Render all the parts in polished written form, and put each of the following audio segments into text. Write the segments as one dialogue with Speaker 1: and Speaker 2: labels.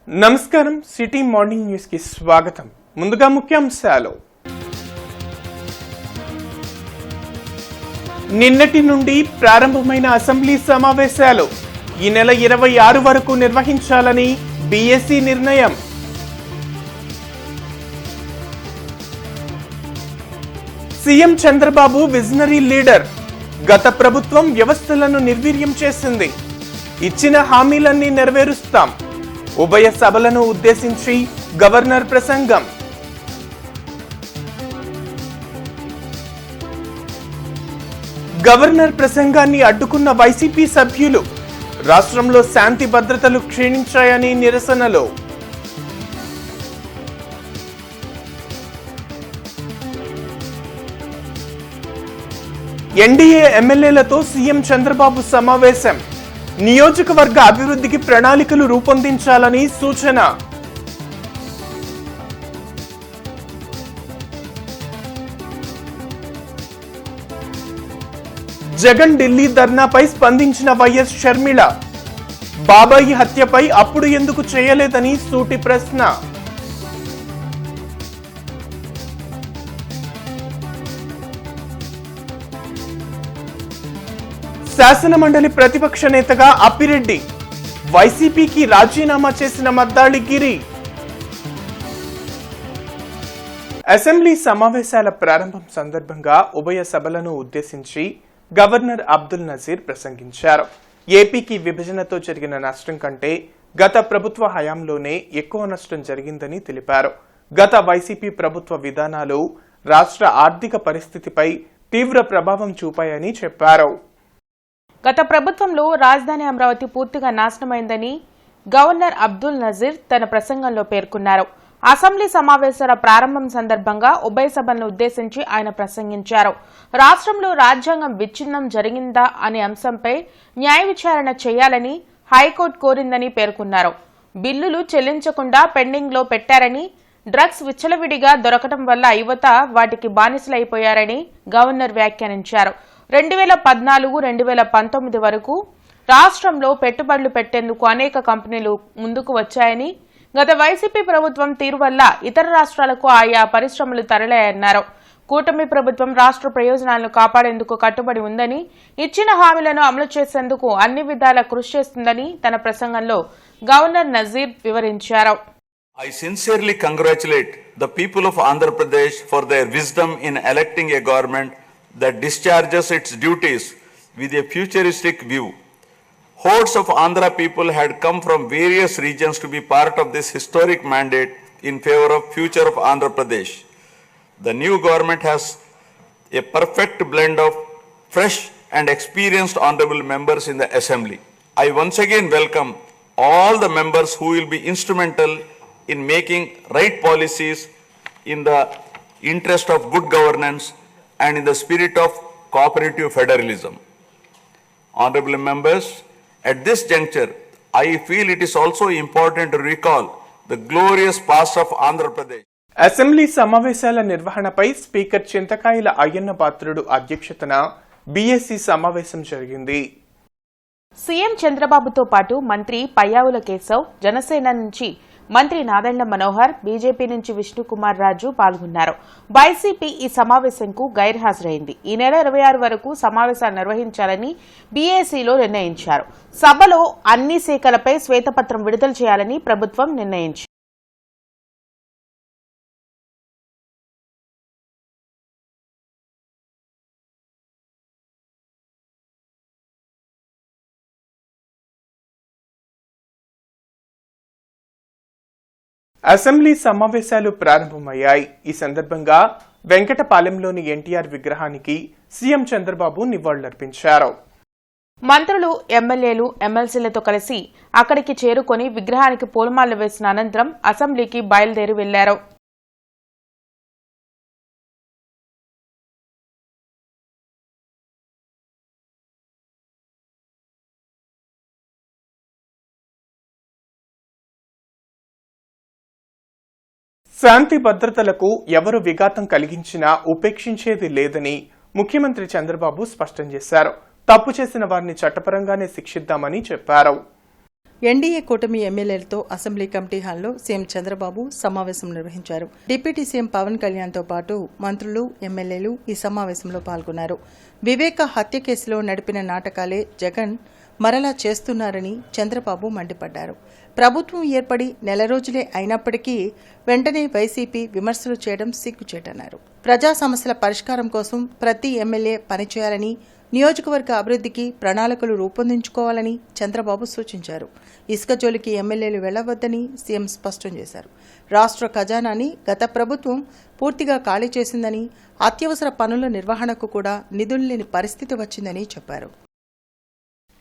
Speaker 1: నమస్కారం city morning news కి స్వాగతం. ముందుగా ముఖ్యాంశాలు. నిన్నటి నుండి ప్రారంభమైన అసెంబ్లీ సమావేశాలు ఈ నెల 26 వరకు నిర్వహించాలని బీఎస్సీ నిర్ణయం. CM Chandrababu visionary leader. గత ప్రభుత్వం వ్యవస్థలను నిర్వీర్యం చేసింది. ఇచ్చిన హామీలన్నీ నెరవేరుస్తాం. ఉభయ సభలను ఉద్దేశించి గవర్నర్ ప్రసంగం. గవర్నర్ ప్రసంగాన్ని అడ్డుకున్న వైసీపీ సభ్యులు. రాష్ట్రంలో శాంతి భద్రతలు క్షీణించాయని నిరసనలు. ఎన్డీఏ ఎమ్మెల్యేలతో సీఎం చంద్రబాబు సమావేశం. నియోజకవర్గ అభివృద్ధికి ప్రణాళికలు రూపొందించాలని సూచన. జగన్ ఢిల్లీ ధర్నాపై స్పందించిన వైఎస్ షర్మిల. బాబాయి హత్యపై అప్పుడు ఎందుకు చేయలేదని సూటి ప్రశ్న. శాసనమండలి ప్రతిపక్ష నేతగా అప్పిరెడ్డి. వైసీపీకి రాజీనామా చేసిన మద్దాళి గిరి. అసెంబ్లీ సమావేశాల ప్రారంభం సందర్భంగా ఉభయ సభలను ఉద్దేశించి గవర్నర్ అబ్దుల్ నజీర్ ప్రసంగించారు. ఏపీకి విభజనతో జరిగిన నష్టం కంటే గత ప్రభుత్వ హయాంలోనే ఎక్కువ నష్టం జరిగిందని తెలిపారు. గత వైసీపీ ప్రభుత్వ విధానాలు రాష్ట్ర ఆర్థిక పరిస్థితిపై తీవ్ర ప్రభావం చూపాయని చెప్పారు.
Speaker 2: గత ప్రభుత్వంలో రాజధాని అమరావతి పూర్తిగా నాశనమైందని గవర్నర్ అబ్దుల్ నజీర్ తన ప్రసంగంలో పేర్కొన్నారు. అసెంబ్లీ సమావేశాల ప్రారంభం సందర్భంగా ఉభయ సభలను ఉద్దేశించి ఆయన ప్రసంగించారు. రాష్ట్రంలో రాజ్యాంగం విచ్ఛిన్నం జరిగిందా అనే అంశంపై న్యాయ విచారణ చేయాలని హైకోర్టు కోరిందని పేర్కొన్నారు. బిల్లులు చెల్లించకుండా పెండింగ్ లో పెట్టారని, డ్రగ్స్ విచ్చలవిడిగా దొరకడం వల్ల యువత వాటికి బానిసలైపోయారని గవర్నర్ వ్యాఖ్యానించారు. 2014-2019 వరకు రాష్ట్రంలో పెట్టుబడులు పెట్టేందుకు అనేక కంపెనీలు ముందుకు వచ్చాయని, గత వైసీపీ ప్రభుత్వం తీరు వల్ల ఇతర రాష్ట్రాలకు ఆయా పరిశ్రమలు తరలాయన్నారు. కూటమి ప్రభుత్వం రాష్ట్ర ప్రయోజనాలను కాపాడేందుకు కట్టుబడి ఉందని, ఇచ్చిన హామీలను అమలు చేసేందుకు అన్ని విధాలా కృషి చేస్తుందని తన ప్రసంగంలో గవర్నర్ నజీర్ వివరించారు.
Speaker 3: I sincerely congratulate the people of Andhra Pradesh for their wisdom in electing a government that discharges its duties with a futuristic view. Hordes of Andhra people had come from various regions to be part of this historic mandate in favor of future of Andhra Pradesh. The new government has a perfect blend of fresh and experienced honorable members in the assembly. I once again welcome all the members who will be instrumental in making right policies in the interest of good governance and in the spirit of cooperative federalism. Honorable members, at this juncture, I feel it is also important to recall the glorious past of Andhra Pradesh.
Speaker 1: Assembly సమావేశాల నిర్వహణపై speaker చింతకాయల అయ్యన్న పాత్రుడు అధ్యక్షతన BSc సమావేశం జరిగింది.
Speaker 2: CM చంద్రబాబుతో పాటు మంత్రి పయ్యావుల కేశవ్, జనసేన నుంచి మంత్రి నాదెండ్ల మనోహర్, బీజేపీ నుంచి విష్ణుకుమార్ రాజు పాల్గొన్నారు. వైసీపీ ఈ సమావేశంకు గైర్హాజరైంది. ఈ నెల 26 వరకు సమావేశాలు నిర్వహించాలని బీఏసీలో నిర్ణయించారు. సభలో అన్ని శాఖలపై శ్వేతపత్రం విడుదల చేయాలని ప్రభుత్వం నిర్ణయించింది.
Speaker 1: అసెంబ్లీ సమావేశాలు ప్రారంభమయ్యాయి. ఈ సందర్భంగా వెంకటపాలెంలోని ఎన్టీఆర్ విగ్రహానికి సీఎం చంద్రబాబు నివాళులర్పించారు.
Speaker 2: మంత్రులు, ఎమ్మెల్యేలు, ఎమ్మెల్సీలతో కలిసి అక్కడికి చేరుకుని విగ్రహానికి పూలమాలలు వేసిన అనంతరం అసెంబ్లీకి బయలుదేరి వెళ్లారు.
Speaker 1: శాంతి భద్రతలకు ఎవరు విఘాతం కలిగించినా ఉపేక్షించేది లేదని ముఖ్యమంత్రి చంద్రబాబు స్పష్టం చేశారు. తప్పు చేసిన వారిని చట్టపరంగానే శిక్షిద్దామని చెప్పారు.
Speaker 4: ఎన్డీఏ కూటమి ఎమ్మెల్యేలతో అసెంబ్లీ కమిటీ హాల్లో సీఎం చంద్రబాబు సమావేశం నిర్వహించారు. డిప్యూటీ సీఎం పవన్ కళ్యాణ్తో పాటు మంత్రులు, ఎమ్మెల్యేలు ఈ సమావేశంలో పాల్గొన్నారు. వివేక హత్య కేసులో నడిపిన నాటకాలే జగన్ మరలా చేస్తున్నారని చంద్రబాబు మండిపడ్డారు. ప్రభుత్వం ఏర్పడి నెల రోజులే అయినప్పటికీ వెంటనే వైసీపీ విమర్శలు చేయడం సిగ్గుచేటన్నారు. ప్రజా సమస్యల పరిష్కారం కోసం ప్రతి ఎమ్మెల్యే పనిచేయాలని, నియోజకవర్గ అభివృద్ధికి ప్రణాళికలు రూపొందించుకోవాలని చంద్రబాబు సూచించారు. ఇసుక జోలికి ఎమ్మెల్యేలు వెళ్లవద్దని సీఎం స్పష్టం చేశారు. రాష్ట్ర ఖజానాని గత ప్రభుత్వం పూర్తిగా ఖాళీ చేసిందని, అత్యవసర పనుల నిర్వహణకు కూడా నిధులు లేని పరిస్థితి వచ్చిందని చెప్పారు.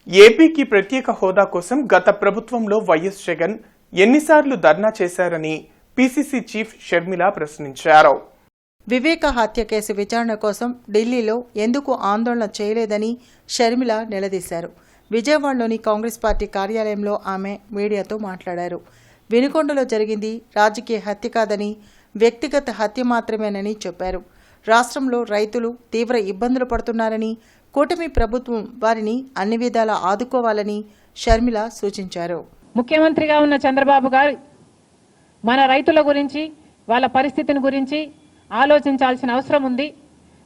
Speaker 1: ఏపీకి ప్రత్యేక హోదా కోసం గత ప్రభుత్వంలో వైఎస్ జగన్ ఎన్నిసార్లు ధర్నా చేశారని పీసీసీ చీఫ్ షర్మిల ప్రశ్నించారు.
Speaker 4: వివేక హత్య కేసు విచారణ కోసం ఢిల్లీలో ఎందుకు ఆందోళన చేయలేదని షర్మిల నిలదీశారు. విజయవాడలోని కాంగ్రెస్ పార్టీ కార్యాలయంలో ఆమె మీడియాతో మాట్లాడారు. వినుకొండలో జరిగింది రాజకీయ హత్య కాదని, వ్యక్తిగత హత్య మాత్రమేనని చెప్పారు. రాష్ట్రంలో రైతులు తీవ్ర ఇబ్బందులు పడుతున్నారని, కూటమి ప్రభుత్వం వారిని అన్ని విధాలా ఆదుకోవాలని షర్మిల సూచించారు.
Speaker 5: ముఖ్యమంత్రిగా ఉన్న చంద్రబాబు గారు మన రైతుల గురించి, వాళ్ళ పరిస్థితిని గురించి ఆలోచించాల్సిన అవసరం ఉంది.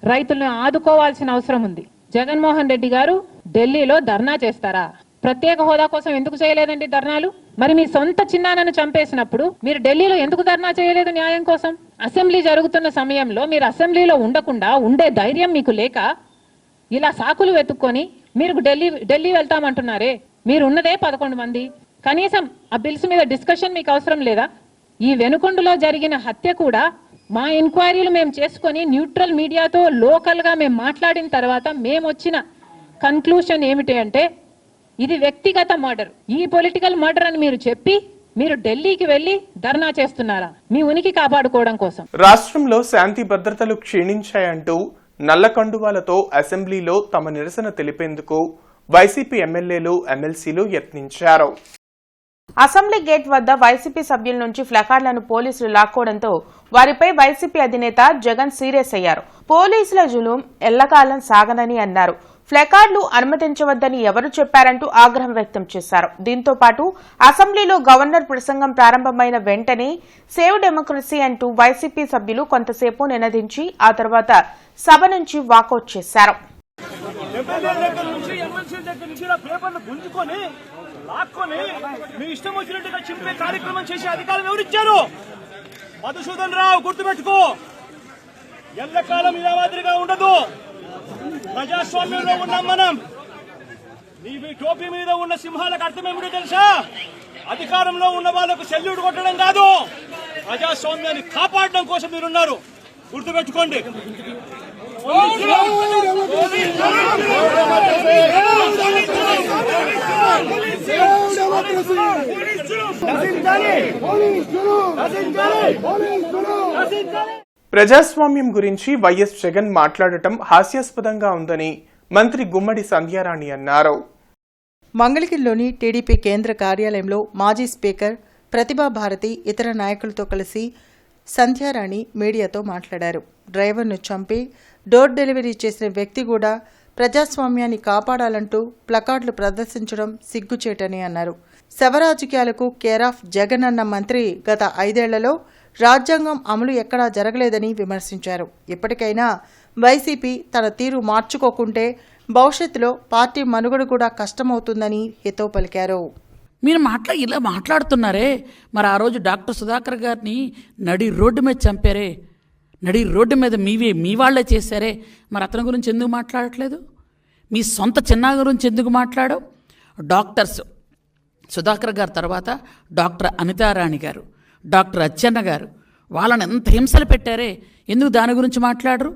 Speaker 5: రైతులను ఆదుకోవాల్సిన అవసరం ఉంది. జగన్మోహన్ రెడ్డి గారు ఢిల్లీలో ధర్నా చేస్తారా? ప్రత్యేక హోదా కోసం ఎందుకు చేయలేదండి ధర్నాలు? మరి మీ సొంత చిన్నాన్నను చంపేసినప్పుడు మీరు ఢిల్లీలో ఎందుకు ధర్నా చేయలేదు న్యాయం కోసం? అసెంబ్లీ జరుగుతున్న సమయంలో మీరు అసెంబ్లీలో ఉండకుండా ఉండే ధైర్యం మీకు లేక ఇలా సాకులు వెతుక్కొని మీరు ఢిల్లీ వెళ్తామంటున్నారే. మీరు ఉన్నదే 11 మంది. కనీసం ఆ బిల్స్ మీద డిస్కషన్ మీకు అవసరం లేదా? ఈ వెనుకొండలో జరిగిన హత్య కూడా మా ఎంక్వైరీలు మేము చేసుకొని న్యూట్రల్ మీడియాతో లోకల్గా మేము మాట్లాడిన తర్వాత మేము వచ్చిన కన్క్లూషన్ ఏమిటి అంటే ఇది వ్యక్తిగత మర్డర్, ఈ పొలిటికల్ మర్డర్ అని మీరు చెప్పి మీరు ఢిల్లీకి వెళ్లి ధర్నా చేస్తున్నారా మీ ఉనికి కాపాడుకోవడం కోసం?
Speaker 1: రాష్ట్రంలో శాంతి భద్రతలు క్షీణించాయంటూ నల్ల కండువాలతో అసెంబ్లీలో తమ నిరసన తెలిపేందుకు వైసీపీ ఎమ్మెల్యేలు, ఎమ్మెల్సీలు యత్నించారు.
Speaker 2: అసెంబ్లీ గేట్ వద్ద వైసీపీ సభ్యుల నుంచి ప్లకార్డులను పోలీసులు లాక్కోవడంతో వారిపై వైసీపీ అధినేత జగన్ సీరియస్ అయ్యారు. పోలీసుల జులుం ఎల్లకాలం సాగనని అన్నారు. ప్లకార్డులు అనుమతించవద్దని ఎవరు చెప్పారంటూ ఆగ్రహం వ్యక్తం చేశారు. దీంతో పాటు అసెంబ్లీలో గవర్నర్ ప్రసంగం ప్రారంభమైన వెంటనే సేవ్ డెమోక్రసీ అంటూ వైసీపీ సభ్యులు కొంతసేపు నినదించి ఆ తర్వాత సభ నుంచి వాకౌట్ చేశారు.
Speaker 6: మీ ఇష్టం వచ్చినట్టుగా చింపే కార్యక్రమం చేసే అధికారం ఎవరిచ్చారు? మధుసూదన్ రావు, గుర్తుపెట్టుకో, ఎల్లకాలం ఇలా మాదిరిగా ఉండదు. ప్రజాస్వామ్యంలో ఉన్నాం మనం. నీవి టోపీ మీద ఉన్న సింహాలకు అర్థం ఏమిటో తెలుసా? అధికారంలో ఉన్న వాళ్ళకు సెల్యూట్ కొట్టడం కాదు, ప్రజాస్వామ్యాన్ని కాపాడడం కోసం మీరున్నారు. గుర్తుపెట్టుకోండి.
Speaker 1: ప్రజాస్వామ్యం గురించి వైఎస్ జగన్ మాట్లాడటం హాస్యాస్పదంగా ఉందని మంత్రి గుమ్మడి సంధ్యారాణి అన్నారు.
Speaker 4: మంగళగిరిలోని టీడీపీ కేంద్ర కార్యాలయంలో మాజీ స్పీకర్ ప్రతిభాభారతి ఇతర నాయకులతో కలిసి సంధ్యారాణి మీడియాతో మాట్లాడారు. డ్రైవర్ను చంపి డోర్ డెలివరీ చేసిన వ్యక్తి కూడా ప్రజాస్వామ్యాన్ని కాపాడాలంటూ ప్లకార్డులు ప్రదర్శించడం సిగ్గుచేటని అన్నారు. శవరాజకీయాలకు కేరాఫ్ జగన్ అన్న మంత్రి గత 5 ఏళ్లలో రాజ్యాంగం అమలు ఎక్కడా జరగలేదని విమర్శించారు. ఇప్పటికైనా వైసీపీ తన తీరు మార్చుకోకుంటే భవిష్యత్తులో పార్టీ మనుగడ కూడా కష్టమవుతుందని హితవు పలికారు.
Speaker 7: మీరు ఇలా మాట్లాడుతున్నారే, మరి ఆ రోజు డాక్టర్ సుధాకర్ గారిని నడి రోడ్డు మీద చంపారే, నడి రోడ్డు మీద మీ వాళ్లే చేశారే, మరి అతని గురించి ఎందుకు మాట్లాడట్లేదు? మీ సొంత చిన్న గురించి ఎందుకు మాట్లాడవు? డాక్టర్స్ సుధాకర్ గారు తర్వాత డాక్టర్ అనితారాణి గారు, డాక్టర్ అచ్చెన్న గారు, వాళ్ళని ఎంత హింసలు పెట్టారే, ఎందుకు దాని గురించి మాట్లాడరు?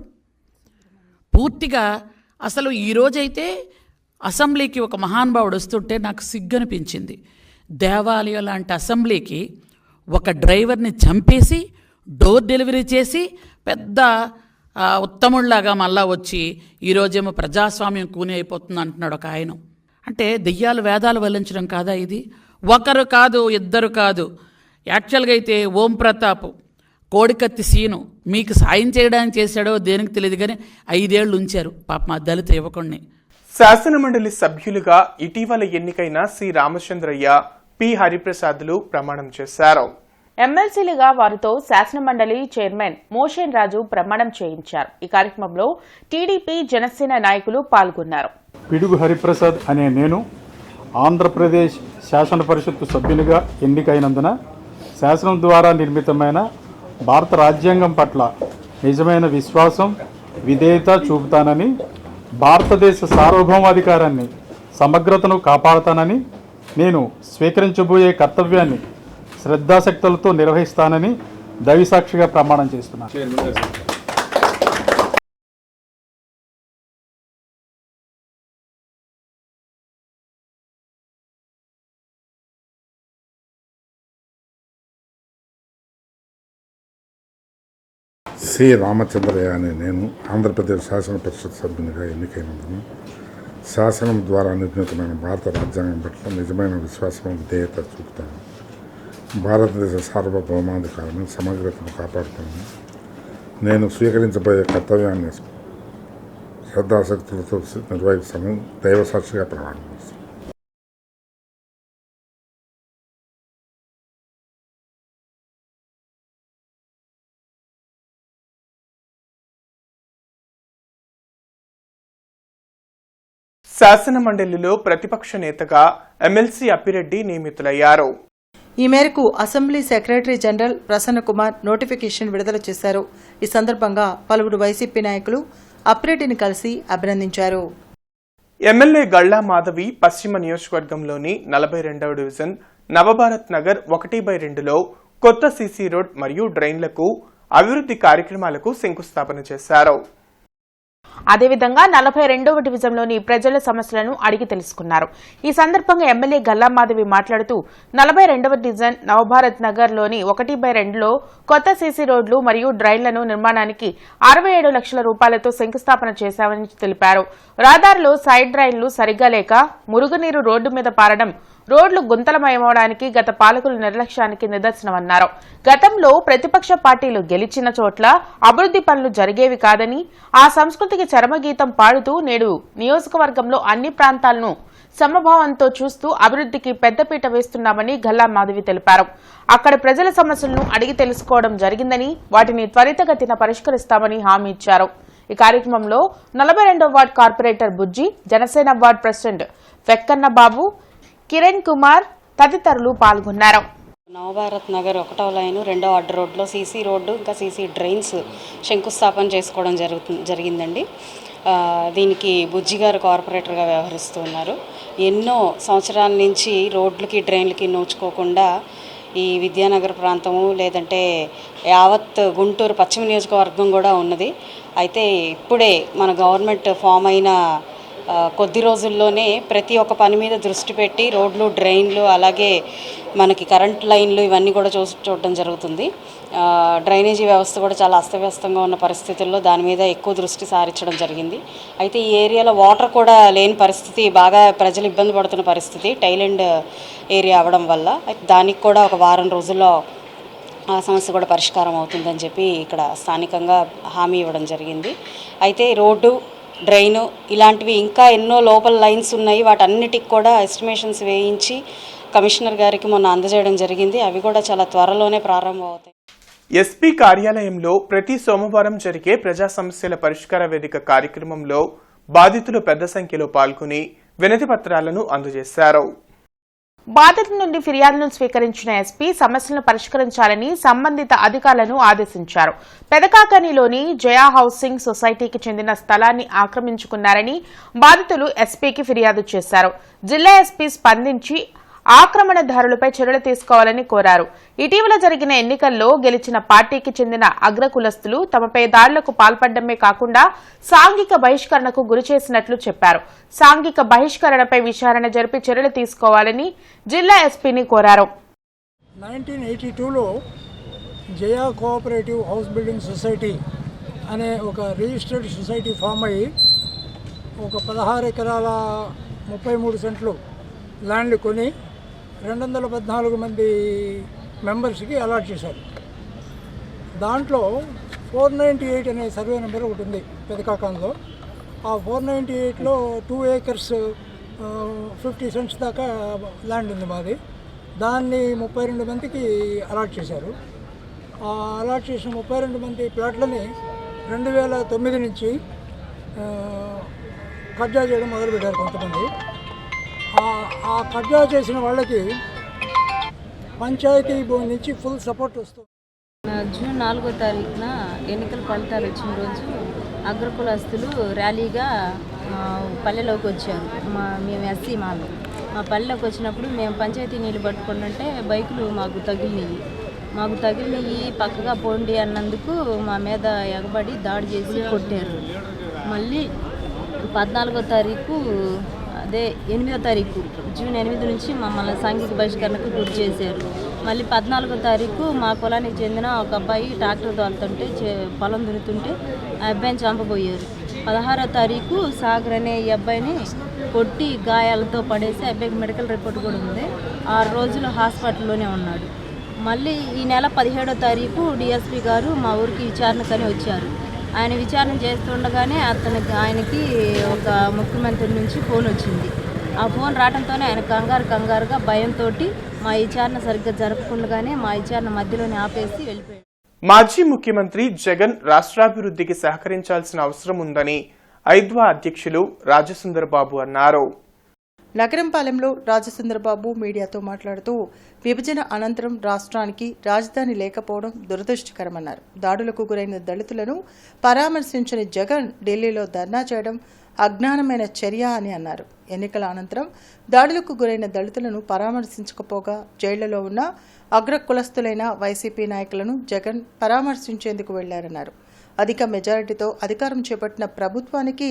Speaker 7: పూర్తిగా అసలు ఈరోజైతే అసెంబ్లీకి ఒక మహానుభావుడు వస్తుంటే నాకు సిగ్గనిపించింది. దేవాలయం లాంటి అసెంబ్లీకి ఒక డ్రైవర్ని చంపేసి డోర్ డెలివరీ చేసి పెద్ద ఉత్తముళ్లాగా మళ్ళా వచ్చి ఈరోజేమో ప్రజాస్వామ్యం కూని అయిపోతుంది అంటున్నాడు ఒక ఆయన. అంటే దెయ్యాలు వేదాలు వల్లించడం కాదా ఇది? ఒకరు కాదు, ఇద్దరు కాదు. యాక్చువల్గా అయితే ఓం ప్రతాప్, కోడికత్తి సీను మీకు సాయం చేయడానికి చేశాడో దేనికి తెలియదు కానీ 5 ఏళ్ళు ఉంచారు పాప మా దళిత యువకుడిని.
Speaker 1: శాసనమండలి సభ్యులుగా ఇటీవల ఎన్నికైన సి రామచంద్రయ్య పి హరిప్రసాద్లు ప్రమాణం చేశారు.
Speaker 2: ఎమ్మెల్సీలుగా వారితో శాసనమండలి చైర్మన్ మోషన్ రాజు ప్రమాణం చేయించారు. ఈ కార్యక్రమంలో టీడీపీ జనసేన నాయకులు పాల్గొన్నారు.
Speaker 8: పిడుగు హరిప్రసాద్ అనే నేను ఆంధ్రప్రదేశ్ శాసన పరిషత్తు సభ్యునిగా ఎన్నికైనందున శాసనం ద్వారా నిర్మితమైన భారత రాజ్యాంగం పట్ల నిజమైన విశ్వాసం, విధేయత చూపుతానని, భారతదేశ సార్వభౌమాధికారాన్ని, సమగ్రతను కాపాడుతానని, నేను స్వీకరించబోయే కర్తవ్యాన్ని శ్రద్ధాశక్తులతో నిర్వహిస్తానని దైవసాక్షిగా ప్రమాణం చేస్తున్నాను.
Speaker 9: సి రామచంద్రయ్య అనే నేను ఆంధ్రప్రదేశ్ శాసన పరిషత్ సభ్యునిగా ఎన్నికైనందున శాసనం ద్వారా నిర్మితమైన భారత రాజ్యాంగం పట్ల నిజమైన విశ్వాసం, విధేయత చూపుతాను. భారతదేశ సార్వభౌమాధికారాన్ని, సమగ్రతను కాపాడుతాను. నేను స్వీకరించబోయే కర్తవ్యాన్ని శ్రద్ధాశక్తులతో నిర్వహిస్తాను. దైవసాక్షిగా ప్రమాణం చేస్తాను.
Speaker 1: శాసన మండలిలో ప్రతిపక్ష నేతగా ఎమ్మెల్సీ అప్పిరెడ్డి నియమితులయ్యారు.
Speaker 4: ఈ మేరకు assembly secretary general Prasanna Kumar notification విడుదల చేశారు. ఈ సందర్భంగా పలువురు వైసీపీ నాయకులు అప్పిరెడ్డిని కలిసి అభినందించారు.
Speaker 1: ఎమ్మెల్యే గళ్లా మాధవి పశ్చిమ నియోజకవర్గంలోని 42వ డివిజన్ నవభారత్ నగర్ 1/2లో కొత్త సీసీ రోడ్ మరియు డ్రైన్లకు అభివృద్ధి కార్యక్రమాలకు శంకుస్థాపన చేశారు.
Speaker 2: అదేవిధంగా 42వ డివిజన్లోని ప్రజల సమస్యలను అడిగి తెలుసుకున్నారు. ఈ సందర్భంగా ఎమ్మెల్యే గల్లా మాధవి మాట్లాడుతూ 42వ డివిజన్ నవభారత్ నగర్లోని 1/2లో కొత్త సీసీ రోడ్లు మరియు డ్రైన్లను నిర్మాణానికి 67 లక్షల రూపాయలతో శంకుస్థాపన చేశామని తెలిపారు. రహదారిలో సైడ్ డ్రైన్లు సరిగ్గా లేక మురుగునీరు రోడ్డు మీద పారడం, రోడ్లు గుంతలమయమవడానికి గత పాలకుల నిర్లక్ష్యానికి నిదర్శనమన్నారు. గతంలో ప్రతిపక్ష పార్టీలు గెలిచిన చోట్ల అభివృద్ధి పనులు జరిగేవి కాదని, ఆ సంస్కృతికి చరమగీతం పాడుతూ నేడు నియోజకవర్గంలో అన్ని ప్రాంతాలను సమభావంతో చూస్తూ అభివృద్ధికి పెద్దపీట వేస్తున్నామని గల్లా మాధవి తెలిపారు. అక్కడ ప్రజల సమస్యలను అడిగి తెలుసుకోవడం జరిగిందని, వాటిని త్వరితగతిన పరిష్కరిస్తామని హామీ ఇచ్చారు. ఈ కార్యక్రమంలో 42వ వార్డు కార్పొరేటర్ బుజ్జి, జనసేన వార్డు ప్రెసిడెంట్ వెక్కన్న బాబు, కిరణ్ కుమార్ తదితరులు పాల్గొన్నారు.
Speaker 10: నవభారత్ నగర్ 1వ లైన్ 2వ అడ్డ రోడ్లో సీసీ రోడ్డు ఇంకా సీసీ డ్రైన్స్ శంకుస్థాపన చేసుకోవడం జరిగిందండి. దీనికి బుజ్జి గారు కార్పొరేటర్గా వ్యవహరిస్తున్నారు. ఎన్నో సంవత్సరాల నుంచి రోడ్లకి డ్రైన్లకి నోచుకోకుండా ఈ విద్యానగర్ ప్రాంతము లేదంటే యావత్ గుంటూరు పశ్చిమ నియోజకవర్గం కూడా ఉన్నది. అయితే ఇప్పుడే మన గవర్నమెంట్ ఫామ్ అయిన కొద్ది రోజుల్లోనే ప్రతి ఒక్క పని మీద దృష్టి పెట్టి రోడ్లు, డ్రైన్లు, అలాగే మనకి కరెంట్ లైన్లు ఇవన్నీ కూడా చూడటం జరుగుతుంది. డ్రైనేజీ వ్యవస్థ కూడా చాలా అస్తవ్యస్తంగా ఉన్న పరిస్థితుల్లో దాని మీద ఎక్కువ దృష్టి సారించడం జరిగింది. అయితే ఈ ఏరియాలో వాటర్ కూడా లేని పరిస్థితి, బాగా ప్రజలు ఇబ్బంది పడుతున్న పరిస్థితి టైలెండ్ ఏరియా అవ్వడం వల్ల. దానికి కూడా ఒక వారం రోజుల్లో ఆ సమస్య కూడా పరిష్కారం అవుతుందని చెప్పి ఇక్కడ స్థానికంగా హామీ ఇవ్వడం జరిగింది. అయితే రోడ్డు, డ్రైను ఇలాంటివి ఇంకా ఎన్నో లోపల లైన్స్ ఉన్నాయి. వాటన్నిటికి కూడా ఎస్టిమేషన్స్ వేయించి కమిషనర్ గారికి మొన్న అందజేయడం జరిగింది. అవి కూడా చాలా త్వరలోనే ప్రారంభం అవుతాయి.
Speaker 1: ఎస్పీ కార్యాలయంలో ప్రతి సోమవారం జరిగే ప్రజా సమస్యల పరిష్కార వేదిక కార్యక్రమంలో బాధితులు పెద్ద సంఖ్యలో పాల్గొని వినతి పత్రాలను అందజేశారు.
Speaker 2: బాధితుల నుండి ఫిర్యాదులను స్వీకరించిన ఎస్పీ సమస్యలను పరిష్కరించాలని సంబంధిత అధికారులను ఆదేశించారు. పెదకాకనిలోని జయా హౌసింగ్ సొసైటీకి చెందిన స్థలాన్ని ఆక్రమించుకున్నారని బాధితులు ఎస్పీకి ఫిర్యాదు చేశారు. జిల్లా ఎస్పీ స్పందించి ఆక్రమణదారులపై చర్యలు తీసుకోవాలని కోరారు. ఇటీవల జరిగిన ఎన్నికల్లో గెలిచిన పార్టీకి చెందిన అగ్రకులస్తులు తమపై దాడులకు పాల్పడమే కాకుండా సాంఘిక బహిష్కరణకు గురిచేసినట్లు చెప్పారు. సాంఘిక బహిష్కరణపై విచారణ జరిపి చర్యలు తీసుకోవాలని జిల్లా ఎస్పీని కోరారు.
Speaker 11: 1982లో జయా కోఆపరేటివ్ హౌస్ బిల్డింగ్ సొసైటీ అనే ఒక రిజిస్టర్డ్ సొసైటీ ఫామ్ అయ్యి ఒక 16 ఎకరాల 33 సెంట్లు ల్యాండ్ కొని 214 మంది మెంబర్స్కి అలాట్ చేశారు. దాంట్లో 498 అనే సర్వే నెంబర్ ఒకటి ఉంది పెదకాకంలో. ఆ 498లో 2 acres 50 cents దాకా ల్యాండ్ ఉంది మాది. దాన్ని 32 మందికి అలాట్ చేశారు. అలాట్ చేసిన 32 మంది ప్లాట్లని 2009 నుంచి కబ్జా చేయడం మొదలుపెట్టారు కొంతమంది. ఆ కబ్జా చేసిన వాళ్ళకి పంచాయతీ భూమి నుంచి ఫుల్ సపోర్ట్ వస్తుంది.
Speaker 12: జూన్ 4వ తారీఖున ఎన్నికల ఫలితాలు వచ్చిన రోజు అగ్రకులస్తులు ర్యాలీగా పల్లెలోకి వచ్చారు. మేము ఎస్సీ మా పల్లెలోకి వచ్చినప్పుడు మేము పంచాయతీ నీళ్ళు పట్టుకుంటుంటే బైకులు మాకు తగిలినవి పక్కగా పోండి అన్నందుకు మా మీద ఎగబడి దాడి చేసి కొట్టారు. మళ్ళీ 14వ తారీఖు అదే 8వ తారీఖు జూన్ 8 నుంచి మమ్మల్ని సాంఘిక బహిష్కరణకు గురి చేశారు. మళ్ళీ 14వ తారీఖు మా కులానికి చెందిన ఒక అబ్బాయి ట్రాక్టర్ తోలుతుంటే పొలం దున్నుతుంటే ఆ అబ్బాయిని చంపబోయారు. 16వ తారీఖు సాగర్ అనే ఈ అబ్బాయిని కొట్టి గాయాలతో పడేసి అబ్బాయికి మెడికల్ రిపోర్ట్ కూడా ఉంది. 6 రోజులు హాస్పిటల్లోనే ఉన్నాడు. మళ్ళీ ఈ నెల 17వ తారీఖు డిఎస్పీ గారు మా ఊరికి విచారణకని వచ్చారు. ఆయన విచారణ చేస్తుండగానే ఆయనకి ఒక ముఖ్యమంత్రి నుంచి ఫోన్ వచ్చింది. ఆ ఫోన్ రావడంతోనే ఆయన కంగారుగా భయంతో మా విచారణ సరిగ్గా జరపకుండానే మా విచారణ మధ్యలోనే ఆపేసి వెళ్ళిపోయాడు.
Speaker 1: మాజీ ముఖ్యమంత్రి జగన్ రాష్ట్రాభివృద్ధికి సహకరించాల్సిన అవసరం ఉందని ఐద్వా అధ్యక్షులు రాజసుందరబాబు అన్నారు.
Speaker 4: నగరంపాలెంలో రాజసుందరబాబు మీడియాతో మాట్లాడుతూ విభజన అనంతరం రాష్ట్రానికి రాజధాని లేకపోవడం దురదృష్టకరమన్నారు. దాడులకు గురైన దళితులను పరామర్శించని జగన్ ఢిల్లీలో ధర్నా చేయడం అజ్ఞానమైన చర్య అని అన్నారు. ఎన్నికల అనంతరం దాడులకు గురైన దళితులను పరామర్శించకపోగా జైళ్లలో ఉన్న అగ్ర కులస్తులైన వైసీపీ నాయకులను జగన్ పరామర్శించేందుకు వెళ్లారన్నారు. అధిక మెజారిటీతో అధికారం చేపట్టిన ప్రభుత్వానికి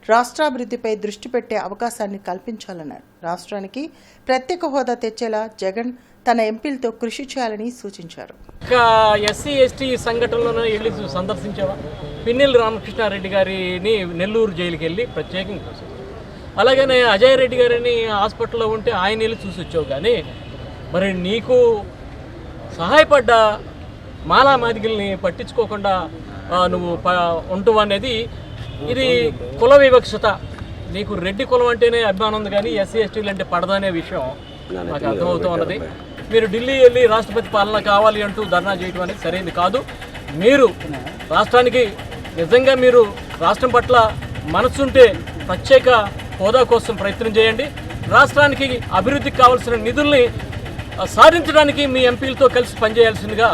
Speaker 4: రాష్ట్రాభివృద్ధిపై దృష్టి పెట్టే అవకాశాన్ని కల్పించాలన్నారు. రాష్ట్రానికి ప్రత్యేక హోదా తెచ్చేలా జగన్ తన ఎంపీలతో కృషి చేయాలని సూచించారు.
Speaker 13: ఎస్సీ ఎస్టీ సంఘటనలను వెళ్ళి సందర్శించావా? పిన్నెల రామకృష్ణారెడ్డి గారిని నెల్లూరు జైలుకి వెళ్ళి ప్రత్యేకంగా చూసి, అలాగనే అజయ్ రెడ్డి గారిని హాస్పిటల్లో ఉంటే ఆయన వెళ్ళి చూసి వచ్చావు. కానీ మరి నీకు సహాయపడ్డ మాలా మాదిగల్ని పట్టించుకోకుండా నువ్వు ఉంటావు అనేది ఇది కుల వివక్షత. నీకు రెడ్డి కులం అంటేనే అభిమానం ఉంది, కానీ ఎస్సీ ఎస్టీలు అంటే పడదనే విషయం నాకు అర్థమవుతూ ఉన్నది. మీరు ఢిల్లీ వెళ్ళి రాష్ట్రపతి పాలన కావాలి అంటూ ధర్నా చేయడం అనేది సరైనది కాదు. మీరు రాష్ట్రానికి నిజంగా మీరు రాష్ట్రం పట్ల మనసుంటే ప్రత్యేక హోదా కోసం ప్రయత్నం చేయండి. రాష్ట్రానికి అభివృద్ధికి కావాల్సిన నిధుల్ని సాధించడానికి మీ ఎంపీలతో కలిసి పనిచేయాల్సిందిగా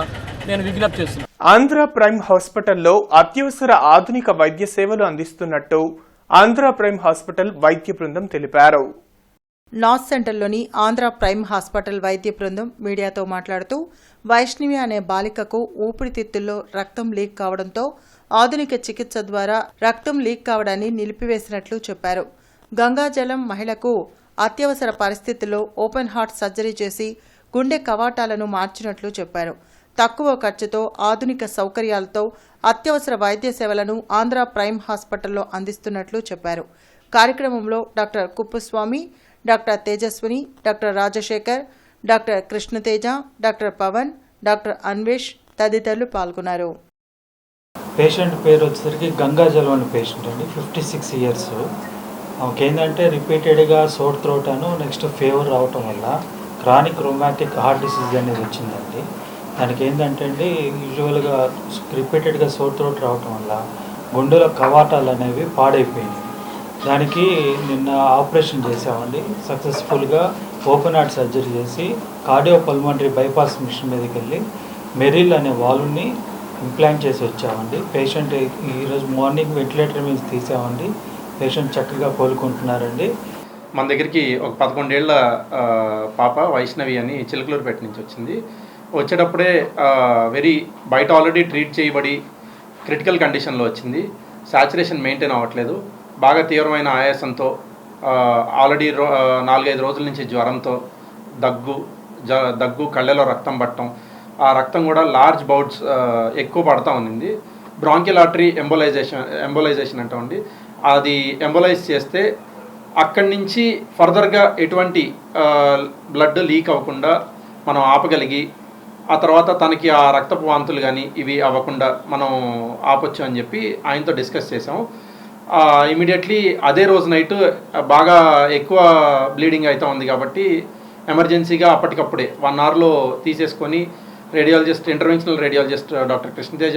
Speaker 13: నేను విజ్ఞప్తి చేస్తున్నాను.
Speaker 1: ఆంధ్ర ప్రైమ్ హాస్పిటల్లో అత్యవసర ఆధునిక వైద్య సేవలు అందిస్తున్నట్టు ఆంధ్ర ప్రైమ్ హాస్పిటల్ వైద్య బృందం తెలిపారు.
Speaker 4: నార్త్ సెంటర్లోని ఆంధ్ర ప్రైమ్ హాస్పిటల్ వైద్య బృందం మీడియాతో మాట్లాడుతూ వైష్ణవి అనే బాలికకు ఊపిరితిత్తుల్లో రక్తం లీక్ కావడంతో ఆధునిక చికిత్స ద్వారా రక్తం లీక్ కావడాన్ని నిలిపివేసినట్లు చెప్పారు. గంగాజలం మహిళకు అత్యవసర పరిస్థితుల్లో ఓపెన్ హార్ట్ సర్జరీ చేసి గుండె కవాటాలను మార్చినట్లు చెప్పారు. తక్కువ ఖర్చుతో ఆధునిక సౌకర్యాలతో అత్యవసర వైద్య సేవలను ఆంధ్ర ప్రైమ్ హాస్పిటల్లో అందిస్తున్నట్లు చెప్పారు. కార్యక్రమంలో doctor Kuppaswamy, doctor Tejaswini, doctor Rajasekhar, doctor Krishnateja, doctor Pavan, doctor Anvesh తదితరులు పాల్గొన్నారు.
Speaker 14: పేషెంట్ పేరు వచ్చేసరికి గంగాజలం అనే పేషెంట్ అండి, 56 ఇయర్స్. ఏంటంటే రిపీటెడ్గా సోర్ థ్రోట్ అను నెక్స్ట్ ఫీవర్ రావటం వల్ల క్రానిక్ రొమాటిక్ హార్ట్ డిసీజ్ అనేది వచ్చిందండి. దానికి ఏంటంటే అండి యూజువల్గా రిపీటెడ్గా సోర్ థ్రోట్ రావటం వల్ల గుండెల కవాటాలు అనేవి పాడైపోయినాయి. దానికి నిన్న ఆపరేషన్ చేసామండి. సక్సెస్ఫుల్గా ఓపెన్ హార్ట్ సర్జరీ చేసి కార్డియోపల్మనరీ బైపాస్ మిషన్ మీదకి వెళ్ళి మెరిల్ అనే వాల్వ్ని ఇంప్లాంట్ చేసి వచ్చామండి. పేషెంట్ ఈరోజు మార్నింగ్ వెంటిలేటర్ మీద తీసామండి. పేషెంట్ చక్కగా కోలుకుంటున్నారండి.
Speaker 15: మన దగ్గరికి ఒక 11 ఏళ్ల పాప వైష్ణవి అని చిలకలూరుపేట నుంచి వచ్చింది. వచ్చేటప్పుడే బయట ఆల్రెడీ ట్రీట్ చేయబడి క్రిటికల్ కండిషన్లో వచ్చింది. సాచురేషన్ మెయింటైన్ అవ్వట్లేదు. బాగా తీవ్రమైన ఆయాసంతో ఆల్రెడీ 4-5 రోజుల నుంచి జ్వరంతో దగ్గు కళ్ళలో రక్తం పట్టడం, ఆ రక్తం కూడా లార్జ్ బౌట్స్ ఎక్కువ పడతా ఉంది. బ్రాంకియల్ ఆర్టరీ ఎంబోలైజేషన్ అంటామండి. అది ఎంబోలైజ్ చేస్తే అక్కడి నుంచి ఫర్దర్గా ఎటువంటి బ్లడ్ లీక్ అవ్వకుండా మనం ఆపగలిగి ఆ తర్వాత తనకి ఆ రక్తపు వాంతులు కానీ ఇవి అవ్వకుండా మనం ఆపొచ్చు అని చెప్పి ఆయనతో డిస్కస్ చేసాం. ఇమీడియట్లీ అదే రోజు నైట్ బాగా ఎక్కువ బ్లీడింగ్ అవుతూ ఉంది కాబట్టి ఎమర్జెన్సీగా అప్పటికప్పుడే 1 అవర్లో తీసేసుకొని radiologist, interventional radiologist doctor Krishna Teja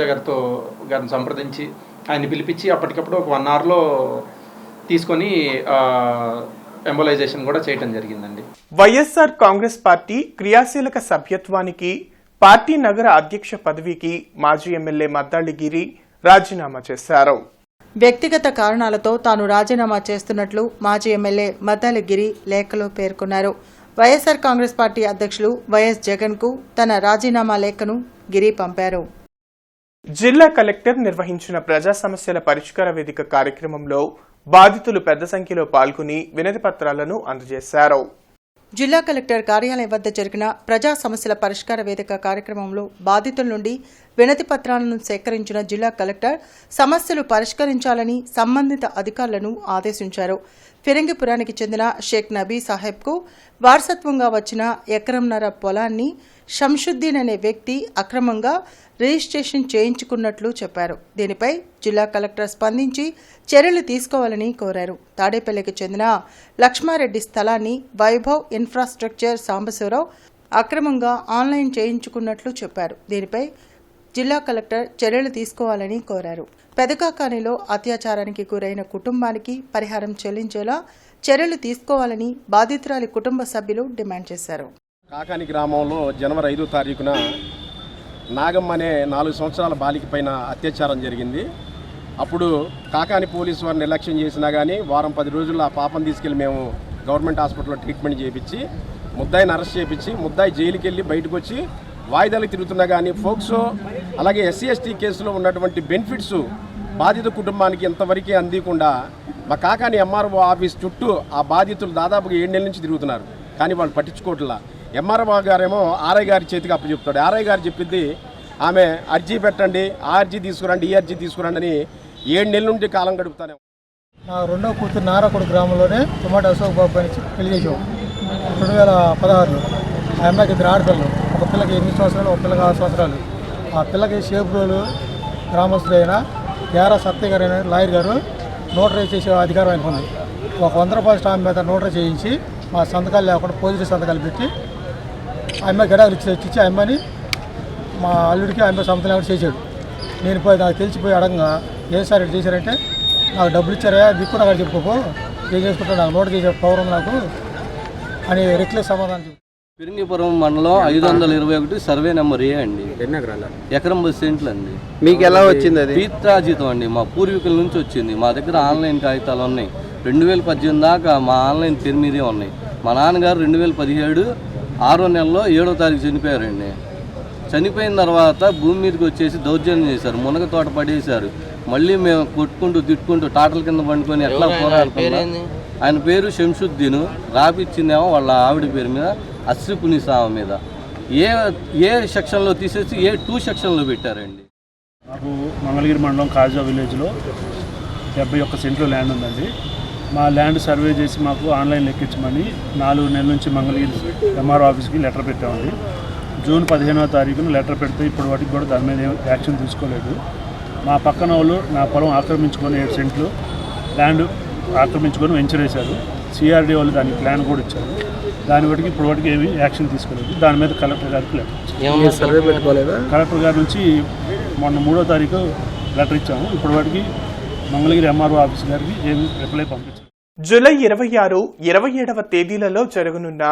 Speaker 15: గారిని సంప్రదించి ఆయన్ని పిలిపించి అప్పటికప్పుడు ఒక 1 అవర్లో తీసుకొని ఎంబోలైజేషన్ కూడా చేయడం జరిగిందండి.
Speaker 1: వైఎస్ఆర్ కాంగ్రెస్ పార్టీ క్రియాశీలక సభ్యత్వానికి, పార్టీ నగర అధ్యక్ష పదవికి మాజీ ఎమ్మెల్యే మద్దాళి గిరి రాజీనామా చేశారు.
Speaker 4: వ్యక్తిగత కారణాలతో తాను రాజీనామా చేస్తున్నట్లు మాజీ ఎమ్మెల్యే మద్దాళి గిరి లేఖలో పేర్కొన్నారు. వైఎస్ఆర్ కాంగ్రెస్ పార్టీ అధ్యక్షులు వైఎస్ జగన్ కు తన రాజీనామా లేఖను గిరి పంపారు.
Speaker 1: జిల్లా కలెక్టర్ నిర్వహించిన ప్రజా సమస్యల పరిష్కార వేదిక కార్యక్రమంలో బాధితులు పెద్ద సంఖ్యలో పాల్గొని వినతి పత్రాలను అందజేశారు.
Speaker 4: జిల్లా కలెక్టర్ కార్యాలయం వద్ద జరిగిన ప్రజా సమస్యల పరిష్కార వేదిక కార్యక్రమంలో బాధితుల నుండి వినతి పత్రాలను సేకరించిన జిల్లా కలెక్టర్ సమస్యలు పరిష్కరించాలని సంబంధిత అధికారులను ఆదేశించారు. ఫిరంగిపురానికి చెందిన షేక్ నబీ సాహెబ్కు వారసత్వంగా వచ్చిన ఎకరంన్నర పొలాన్ని షంషుద్దీన్ అనే వ్యక్తి అక్రమంగా రిజిస్ట్రేషన్ చేయించుకున్నట్లు చెప్పారు. దీనిపై జిల్లా కలెక్టర్ స్పందించి చర్యలు తీసుకోవాలని కోరారు. తాడేపల్లికి చెందిన లక్ష్మారెడ్డి స్థలాన్ని వైభవ్ ఇన్ఫ్రాస్ట్రక్చర్ సాంబశివరావు అక్రమంగా ఆన్లైన్ చేయించుకున్నట్లు చెప్పారు. దీనిపై జిల్లా కలెక్టర్ చర్యలు తీసుకోవాలని కోరారు. పెదకాకానిలో అత్యాచారానికి గురైన కుటుంబానికి పరిహారం చెల్లించేలా చర్యలు తీసుకోవాలని బాధితురాలి కుటుంబ సభ్యులు డిమాండ్ చేశారు.
Speaker 16: కాకాని గ్రామంలో జనవరి 5వ తారీఖున నాగమ్మ అనే 4 సంవత్సరాల బాలిక పైన అత్యాచారం జరిగింది. అప్పుడు కాకాని పోలీసు వారిని నిర్లక్ష్యం చేసినా కానీ వారం 10 రోజుల్లో ఆ పాపను తీసుకెళ్లి మేము గవర్నమెంట్ హాస్పిటల్లో ట్రీట్మెంట్ చేయించి ముద్దాయిని అరెస్ట్ చేయించి ముద్దాయి జైలుకి వెళ్ళి బయటకు వచ్చి వాయిదాలు తిరుగుతున్నా కానీ ఫోక్సో అలాగే SC ST కేసులో ఉన్నటువంటి బెనిఫిట్స్ బాధిత కుటుంబానికి ఇంతవరకే అందకుండా మా కాకాని MRO ఆఫీస్ చుట్టూ ఆ బాధితులు దాదాపుగా 7 నెలల నుంచి తిరుగుతున్నారు. కానీ వాళ్ళు పట్టించుకోవట్లా. MRO గారేమో RI గారి చేతికి అప్పచెప్తాడు. RI గారు చెప్పింది ఆమె అర్జీ పెట్టండి, ఆ అర్జీ తీసుకురండి, ఈ అర్జీ తీసుకురండి అని 7 నెలల నుండి కాలం గడుపుతానే.
Speaker 11: నా రెండో కూతురు నారాకుడు గ్రామంలోనే టొమాటో అశోక్ బాబు నుంచి పెళ్లి చేసాం 2016లో. ఆ అమ్మాయికి 2 ఆడపిల్లలు, ఒక పిల్లకి 8 సంవత్సరాలు, ఒక పిల్లకి 6 సంవత్సరాలు. ఆ పిల్లకి షేపురోలు గ్రామస్తులైన యారా సత్య గారు అయిన లాయర్ గారు నోటరీ చేసే అధికారం ఆయనకు ఉంది. ఒక 100 రూపాయల స్టాంప్ మీద నోటరీ చేయించి మా సంతకాలు లేకుండా పాజిటివ్ సంతకాలు పెట్టి ఆ అమ్మాయి గడాలు ఇచ్చి ఆ అమ్మాయిని మా అల్లుడికి ఆ అమ్మాయి సంతకం లేకుండా చేశాడు. నేను పోయి నాకు తెలిసిపోయి అడగంగా ఏం సార్ ఇటు చేశారంటే నాకు డబ్బులు ఇచ్చారా దిక్కు నాకు చెప్పుకోపో ఏం చేసుకుంటా నాకు నోట్ చేసే పవర్ నాకు అని రెక్లెస్ సమాధానం చెప్పి.
Speaker 17: ఫిరంగిపురం మండలం 521 సర్వే నెంబర్ ఏ అండి. ఎకరం 10 సెంట్లు అండి.
Speaker 18: మీకు ఎలా వచ్చింది అది?
Speaker 17: పీత్రాజితం అండి, మా పూర్వీకుల నుంచి వచ్చింది. మా దగ్గర ఆన్లైన్ కాగితాలు ఉన్నాయి. 2018 దాకా మా ఆన్లైన్ పేరు మీదే ఉన్నాయి. మా నాన్నగారు 2017 6వ నెలలో 7వ తారీఖు చనిపోయారండి. చనిపోయిన తర్వాత భూమి మీదకి వచ్చేసి దౌర్జన్యం చేశారు, మునగ తోట పడేశారు. మళ్ళీ మేము కొట్టుకుంటూ తిట్టుకుంటూ టాటల కింద పండుకొని ఎట్లా పోరాడుతున్నాం. ఆయన పేరు షంషుద్దీన్, రాపిచ్చిందేమో వాళ్ళ ఆవిడ పేరు మీద అశ్రిపునిసామ మీద. ఏ సెక్షన్లో తీసేసి A2 సెక్షన్లో పెట్టారండి.
Speaker 19: నాకు మంగళగిరి మండలం కాజా విలేజ్లో 71 సెంట్లు ల్యాండ్ ఉందండి. మా ల్యాండ్ సర్వే చేసి మాకు ఆన్లైన్ లెక్కించమని 4 నెలల నుంచి మంగళగిరి MRO ఆఫీస్కి లెటర్ పెట్టామండి. జూన్ 15వ తారీఖున లెటర్ పెడితే ఇప్పటి వాటికి కూడా దాని మీద యాక్షన్ తీసుకోలేదు. మా పక్కన వాళ్ళు నా పొలం ఆక్రమించుకొని 7 సెంట్లు ల్యాండ్ ఆక్రమించుకొని వెంచర్ వేశారు. CRD వాళ్ళు దానికి ప్లాన్ కూడా ఇచ్చారు. దాని బట్టి ఇప్పుడు వాటికి ఏమి యాక్షన్ తీసుకోలేదు. దాని మీద కలెక్టర్ గారికి లెటర్ కలెక్టర్ గారి నుంచి మొన్న 3వ తారీఖు లెటర్ ఇచ్చాము. ఇప్పుడు వాటికి మంగళగిరి MRO ఆఫీస్ గారికి ఏమి రిప్లై పంపించారు.
Speaker 1: జూలై 26, 27వ తేదీలలో జరగనున్న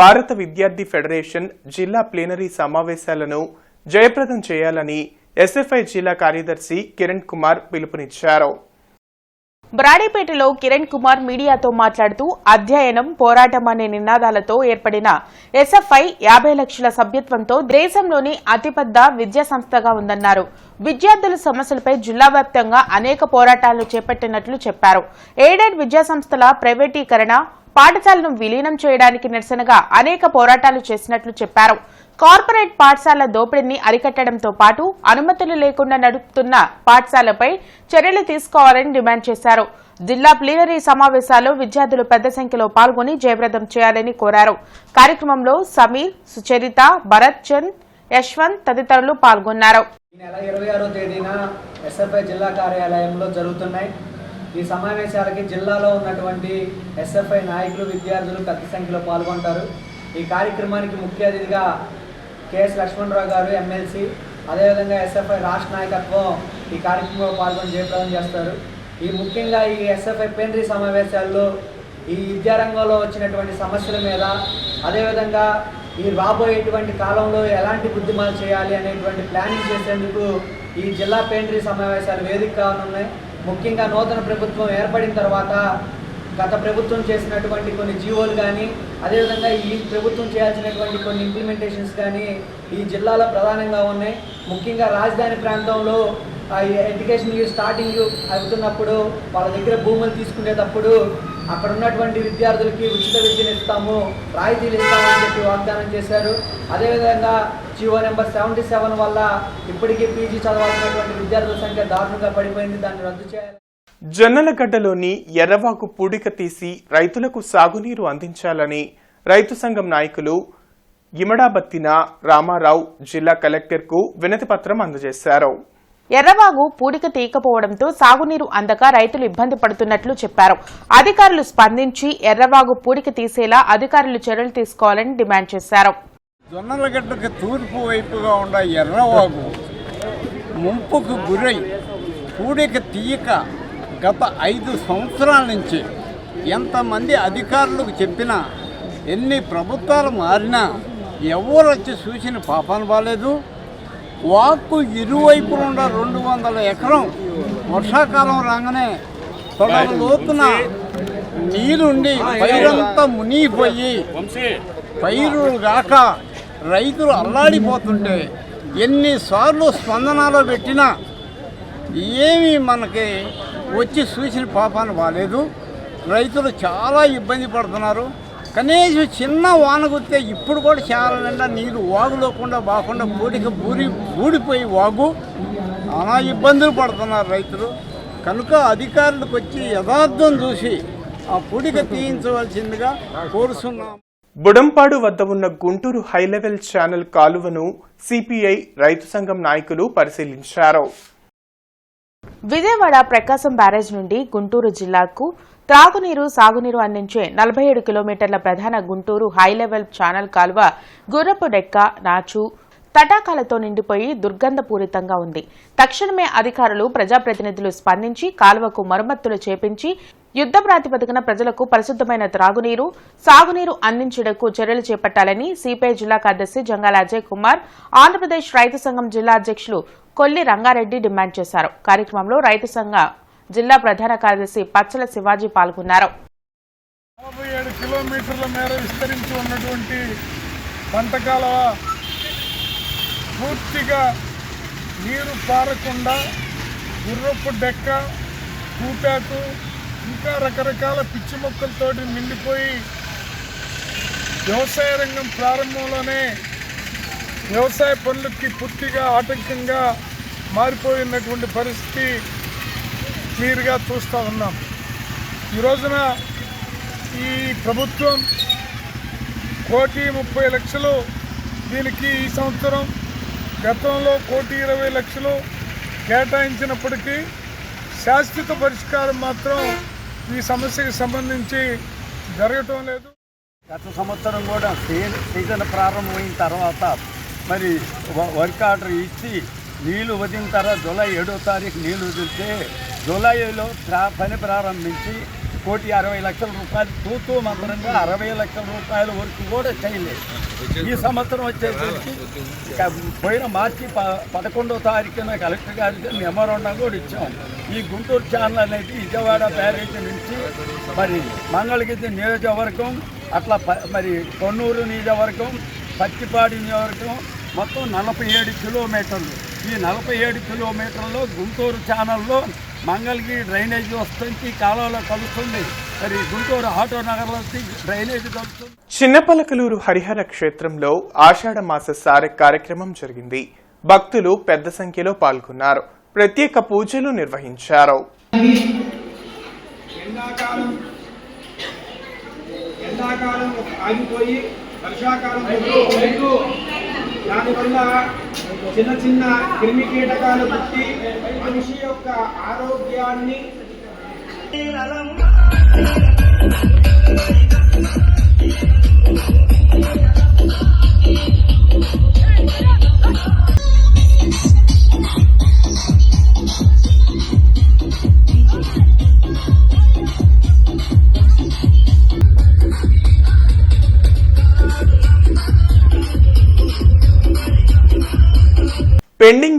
Speaker 1: భారత విద్యార్థి ఫెడరేషన్ జిల్లా ప్లీనరీ సమావేశాలను జయప్రదం చేయాలని SFI జిల్లా కార్యదర్శి కిరణ్ కుమార్ పిలుపునిచ్చారు.
Speaker 2: బ్రాడీపేటలో కిరణ్ కుమార్ మీడియాతో మాట్లాడుతూ అధ్యయనం, పోరాటం అనే నినాదాలతో ఏర్పడిన SFI 50 లక్షల సభ్యత్వంతో దేశంలోని అతిపెద్ద విద్యా సంస్థగా ఉందన్నారు. విద్యార్థుల సమస్యలపై జిల్లా వ్యాప్తంగా అనేక పోరాటాలు చేపట్టినట్లు చెప్పారు. ఎయిడెడ్ విద్యా సంస్థల ప్రైవేటీకరణ, పాఠశాలను విలీనం చేయడానికి నిరసనగా అనేక పోరాటాలు చేసినట్లు చెప్పారు. కార్పొరేట్ పాఠశాల దోపిడీని అరికట్టడంతో పాటు అనుమతులు లేకుండా నడుపుతున్న పాఠశాలపై చర్యలు తీసుకోవాలని డిమాండ్ చేశారు. జిల్లా ప్లీనరీ సమావేశాల్లో విద్యార్థులు పెద్ద సంఖ్యలో పాల్గొని జయప్రదం చేయాలని కోరారు. కార్యక్రమంలో సమీర్, సుచరిత, భరత్ చంద్, యశ్వంత్ తదితరులు పాల్గొన్నారు.
Speaker 20: ఈ నెల 26వ తేదీన SFI జిల్లా కార్యాలయంలో జరుగుతున్నాయి. ఈ సమావేశాలకి జిల్లాలో ఉన్నటువంటి SFI నాయకులు, విద్యార్థులు పెద్ద సంఖ్యలో పాల్గొంటారు. ఈ కార్యక్రమానికి ముఖ్య అతిథిగా కెఎస్ లక్ష్మణరావు గారు ఎమ్మెల్సీ, అదేవిధంగా ఎస్ఎఫ్ఐ రాష్ట్ర నాయకత్వం ఈ కార్యక్రమంలో పాల్గొని జయప్రదం చేస్తారు. ఈ ముఖ్యంగా ఈ ఎస్ఎఫ్ఐ ప్లీనరీ సమావేశాల్లో ఈ విద్యారంగంలో వచ్చినటువంటి సమస్యల మీద, అదేవిధంగా ఈ రాబోయేటువంటి కాలంలో ఎలాంటి ఉద్యమాలు చేయాలి అనేటువంటి ప్లానింగ్ చేసేందుకు ఈ జిల్లా ప్లీనరీ సమావేశాలు వేదిక కానున్నాయి. ముఖ్యంగా నూతన ప్రభుత్వం ఏర్పడిన తర్వాత గత ప్రభుత్వం చేసినటువంటి కొన్ని జీవోలు కానీ, అదేవిధంగా ఈ ప్రభుత్వం చేయాల్సినటువంటి కొన్ని ఇంప్లిమెంటేషన్స్ కానీ ఈ జిల్లాలో ప్రధానంగా ఉన్నాయి. ముఖ్యంగా రాజధాని ప్రాంతంలో ఎడ్యుకేషన్ స్టార్టింగ్ అవుతున్నప్పుడు వాళ్ళ దగ్గర భూములు తీసుకునేటప్పుడు అక్కడ ఉన్నటువంటి విద్యార్థులకి ఉచిత విద్యను ఇస్తాము, రాయితీలు ఇస్తామని చెప్పి వాగ్దానం చేశారు. అదేవిధంగా జీవో నెంబర్ 77 వల్ల ఇప్పటికీ పీజీ చదవాల్సినటువంటి విద్యార్థుల సంఖ్య దారుణంగా పడిపోయింది. దాన్ని రద్దు చేయాలి.
Speaker 1: జొన్నలగడ్డలోని ఎర్రవాగు పూడిక తీసి రైతులకు సాగునీరు అందించాలని రైతు సంఘం నాయకులు ఇమడాబత్తిన రామారావు జిల్లా కలెక్టర్కు వినతి పత్రం అందజేశారు.
Speaker 2: ఎర్రవాగు పూడిక తీయకపోవడంతో సాగునీరు అందక రైతులు ఇబ్బంది పడుతున్నట్లు చెప్పారు. అధికారులు స్పందించి ఎర్రవాగు పూడిక తీసేలా అధికారులు చర్యలు తీసుకోవాలని డిమాండ్ చేశారు.
Speaker 18: జొన్నలగడ్డకు తూర్పు వైపుగా ఉన్న ఎర్రవాగు ముంపుకు గురై పూడిక తీయక గత 5 సంవత్సరాల నుంచి ఎంతమంది అధికారులకు చెప్పినా, ఎన్ని ప్రభుత్వాలు మారినా ఎవరు వచ్చి చూసిన పాపాను బాలేదు. వాక్కు ఇరువైపులున్న 200 ఎకరం వర్షాకాలం రాగానే తొడల లోతున నీరుండి పైరంతా మునిగిపోయి పైరు రాక రైతులు అల్లాడిపోతుంటే ఎన్నిసార్లు స్పందనలో పెట్టినా ఏమీ మనకి వచ్చి చూసిన పాపాను బాలేదు. రైతులు చాలా ఇబ్బంది పడుతున్నారు. కనీసం చిన్న వాన కుడితే ఇప్పుడు కూడా చాలా నిండా నీరు వాగులోకుండా బాకుండా బూడిపోయి వాగు చాలా ఇబ్బందులు పడుతున్నారు రైతులు. కనుక అధికారులకు వచ్చి యథార్థం చూసి ఆ పూడిక తీయించవలసిందిగా కోరుతున్నాం.
Speaker 1: బుడంపాడు వద్ద ఉన్న గుంటూరు హైలెవెల్ ఛానల్ కాలువను సిపిఐ రైతు సంఘం నాయకులు పరిశీలించారు.
Speaker 2: విజయవాడ ప్రకాశం బ్యారేజ్ నుండి గుంటూరు జిల్లాకు త్రాగునీరు, సాగునీరు అందించే 47 కిలోమీటర్ల ప్రధాన గుంటూరు హైలెవెల్ ఛానల్ కాలువ గుర్రపు డెక్క, నాచు, తటాకాలతో నిండిపోయి దుర్గంధపూరితంగా ఉంది. తక్షణమే అధికారులు, ప్రజాప్రతినిధులు స్పందించి కాలువకు మరమ్మతులు చేపించి యుద్ధ ప్రాతిపదికన ప్రజలకు పరిశుద్ధమైన త్రాగునీరు, సాగునీరు అందించేందుకు చర్యలు చేపట్టాలని సిపిఐ జిల్లా కార్యదర్శి జంగాల అజయ్ కుమార్, ఆంధ్రప్రదేశ్ రైతు సంఘం జిల్లా అధ్యక్షులు కొల్లి రంగారెడ్డి డిమాండ్ చేశారు. కార్యక్రమంలో రైతు సంఘ జిల్లా ప్రధాన కార్యదర్శి పచ్చల శివాజీ పాల్గొన్నారు.
Speaker 21: 47 కిలోమీటర్ల మేర విస్తరించి ఉన్నటువంటి పంట కాలువ పూర్తిగా నీరు పారకుండా గుర్రపు డెక్క, కూటాకు, ఇంకా రకరకాల పిచ్చి మొక్కలతోటి నిండిపోయి వ్యవసాయ రంగం ప్రారంభంలోనే వ్యవసాయ పనులకి పూర్తిగా ఆటంకంగా మారిపోయినటువంటి పరిస్థితి క్లియర్గా చూస్తూ ఉన్నాం. ఈ రోజున ఈ ప్రభుత్వం 1,30,00,000 దీనికి ఈ సంవత్సరం, గతంలో 1,20,00,000 కేటాయించినప్పటికీ శాశ్వత పరిష్కారం మాత్రం ఈ సమస్యకి సంబంధించి జరగటం లేదు.
Speaker 18: గత సంవత్సరం కూడా సీజన్ ప్రారంభమైన తర్వాత మరి వర్క్ ఆర్డర్ ఇచ్చి నీళ్లు వదిలిన తర్వాత జూలై 7వ తారీఖు నీళ్లు వదిలితే జూలైలో పని ప్రారంభించి 1,60,00,000 రూపాయలు తూతూ మంత్రంగా 60 లక్షల రూపాయల వరకు కూడా చేయలేదు. ఈ సంవత్సరం వచ్చేసరికి పోయిన మార్చి 11వ తారీఖున కలెక్టర్ గారికి మెమోరాండం కూడా ఇచ్చాం. ఈ గుంటూరు ఛానల్ అనేది విజయవాడ బ్యారేజ్ నుంచి మరి మంగళగిరి నియోజకవర్గం, అట్లా మరి కొన్నూరు నియోజకవర్గం, పచ్చిపాడి నియోజకవర్గం మొత్తం 47 కిలోమీటర్లు. ఈ 47 కిలోమీటర్లో గుంటూరు ఛానల్లో మంగళగిరి డ్రైనేజీ వస్తుంది, కాలువలో కలుస్తుంది. మరి గుంటూరు ఆటో నగర్లో డ్రైనేజీ కలుస్తుంది.
Speaker 1: చిన్నపలకలూరు హరిహర క్షేత్రంలో ఆషాఢ మాస సారె కార్యక్రమం జరిగింది. భక్తులు పెద్ద సంఖ్యలో పాల్గొన్నారు. ప్రత్యేక పూజలు నిర్వహించారు.
Speaker 6: ఎండాకాలం ఆగిపోయి వర్షాకాలం దానివల్ల చిన్న చిన్న క్రిమి కీటకాలు పుట్టి మనిషి యొక్క ఆరోగ్యాన్ని
Speaker 1: పెండింగ్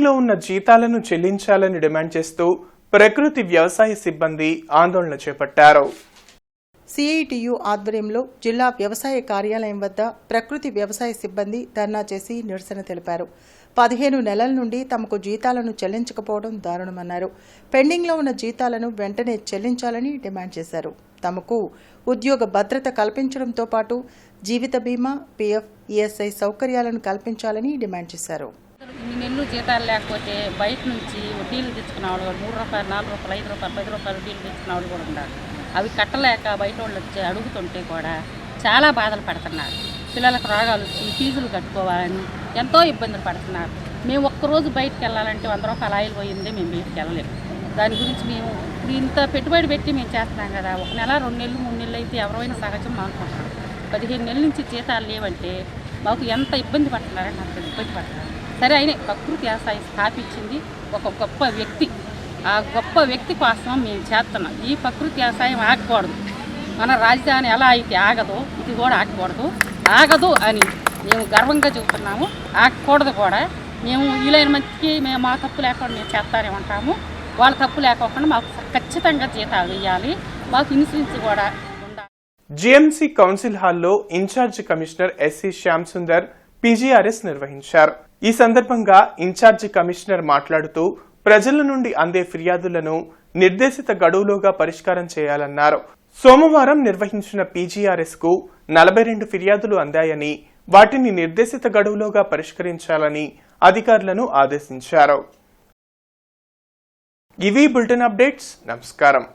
Speaker 1: లో ఉన్న జీతాలను చెల్లించాలని డిమాండ్ చేస్తూ ప్రకృతి వ్యవసాయ సిబ్బంది ఆందోళన చేపట్టారు.
Speaker 4: సిఐటియు ఆధ్వర్యంలో జిల్లా వ్యవసాయ కార్యాలయం వద్ద ప్రకృతి వ్యవసాయ సిబ్బంది ధర్నా చేసి నిరసన తెలిపారు. 15 నెలల నుండి తమకు జీతాలను చెల్లించకపోవడం దారుణమన్నారు. పెండింగ్లో ఉన్న జీతాలను వెంటనే చెల్లించాలని డిమాండ్ చేశారు. తమకు ఉద్యోగ భద్రత కల్పించడంతో పాటు జీవిత బీమా, పీఎఫ్, ఈఎస్ఐ సౌకర్యాలను కల్పించాలని డిమాండ్ చేశారు.
Speaker 3: ఇన్ని నెలలు జీతాలు లేకపోతే బయట నుంచి వడ్డీలు తెచ్చుకున్న వాళ్ళు కూడా ₹3, ₹4, ₹5, ₹10 వడ్డీలు తెచ్చుకున్న వాళ్ళు కూడా ఉన్నారు. అవి కట్టలేక బయట వాళ్ళు వచ్చి అడుగుతుంటే కూడా చాలా బాధలు పడుతున్నారు. పిల్లలకు రోగాలు వచ్చి ఫీజులు కట్టుకోవాలని ఎంతో ఇబ్బందులు పడుతున్నారు. మేము ఒక్కరోజు బయటకు వెళ్ళాలంటే ₹100 ఆయిల్ పోయిందే మేము బయటకు వెళ్ళలేము. దాని గురించి మేము ఇప్పుడు ఇంత పెట్టుబడి పెట్టి మేము చేస్తున్నాం కదా, 1 నెల 2 నెలలు 3 నెలలు అయితే ఎవరైనా సహజం అనుకుంటున్నాం. 15 నెలల నుంచి జీతాలు లేవంటే మాకు ఎంత ఇబ్బంది పడుతున్నారని అంత ఇబ్బంది పడుతున్నారు. సరే అయినా ప్రకృతి వ్యవసాయం స్థాపించింది ఒక గొప్ప వ్యక్తి. ఆ గొప్ప వ్యక్తి కోసం మేము చేస్తున్నాం. ఈ ప్రకృతి వ్యవసాయం ఆగకూడదు. మన రాజధాని ఎలా అయితే ఆగదో ఇది కూడా ఆగదు అని మేము గర్వంగా చెబుతున్నాము. ఆగకూడదు కూడా. మేము వీలైన మందికి మేము మా తప్పు లేకుండా మేము చేస్తానే ఉంటాము. వాళ్ళ తప్పు లేకుండా మాకు ఖచ్చితంగా జీతాలు వేయాలి. మాకు ఇన్సూరెన్స్ కూడా ఉండాలి.
Speaker 1: జిఎంసి కౌన్సిల్ హాల్లో incharge commissioner SC Shyam Sundar PGRS నిర్వహించారు. ఈ సందర్భంగా ఇన్ఛార్జి కమిషనర్ మాట్లాడుతూ ప్రజల నుండి అందే ఫిర్యాదులను నిర్దేశిత గడువులోగా పరిష్కారం చేయాలన్నారు. సోమవారం నిర్వహించిన పీజీఆర్ఎస్ కు 42 ఫిర్యాదులు అందాయని, వాటిని నిర్దేశిత గడువులోగా పరిష్కరించాలని అధికారులను ఆదేశించారు. ఇవి బులెటిన్ అప్డేట్స్. నమస్కారం.